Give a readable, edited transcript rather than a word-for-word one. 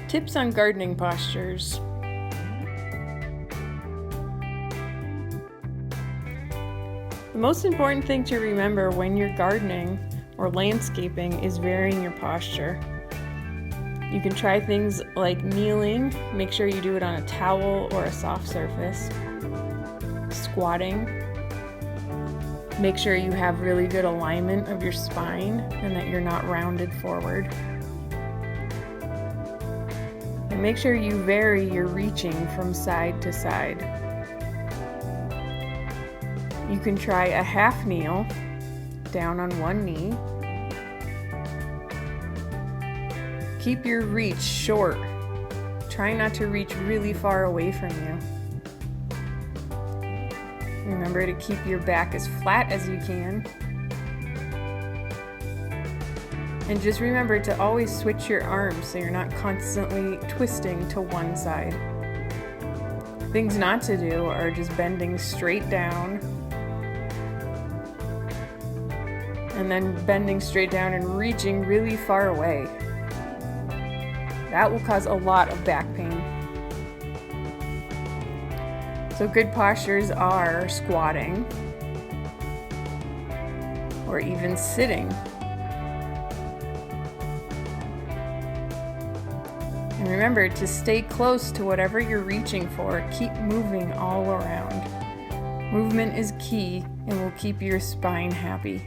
Tips on gardening postures. The most important thing to remember when you're gardening or landscaping is varying your posture. You can try things like kneeling, make sure you do it on a towel or a soft surface. Squatting, make sure you have really good alignment of your spine and that you're not rounded forward. And make sure you vary your reaching from side to side. You can try a half kneel, down on one knee. Keep your reach short. Try not to reach really far away from you. Remember to keep your back as flat as you can. And just remember to always switch your arms so you're not constantly twisting to one side. Things not to do are just bending straight down and then bending straight down and reaching really far away. That will cause a lot of back pain. So good postures are squatting or even sitting. And remember to stay close to whatever you're reaching for. Keep moving all around. Movement is key and will keep your spine happy.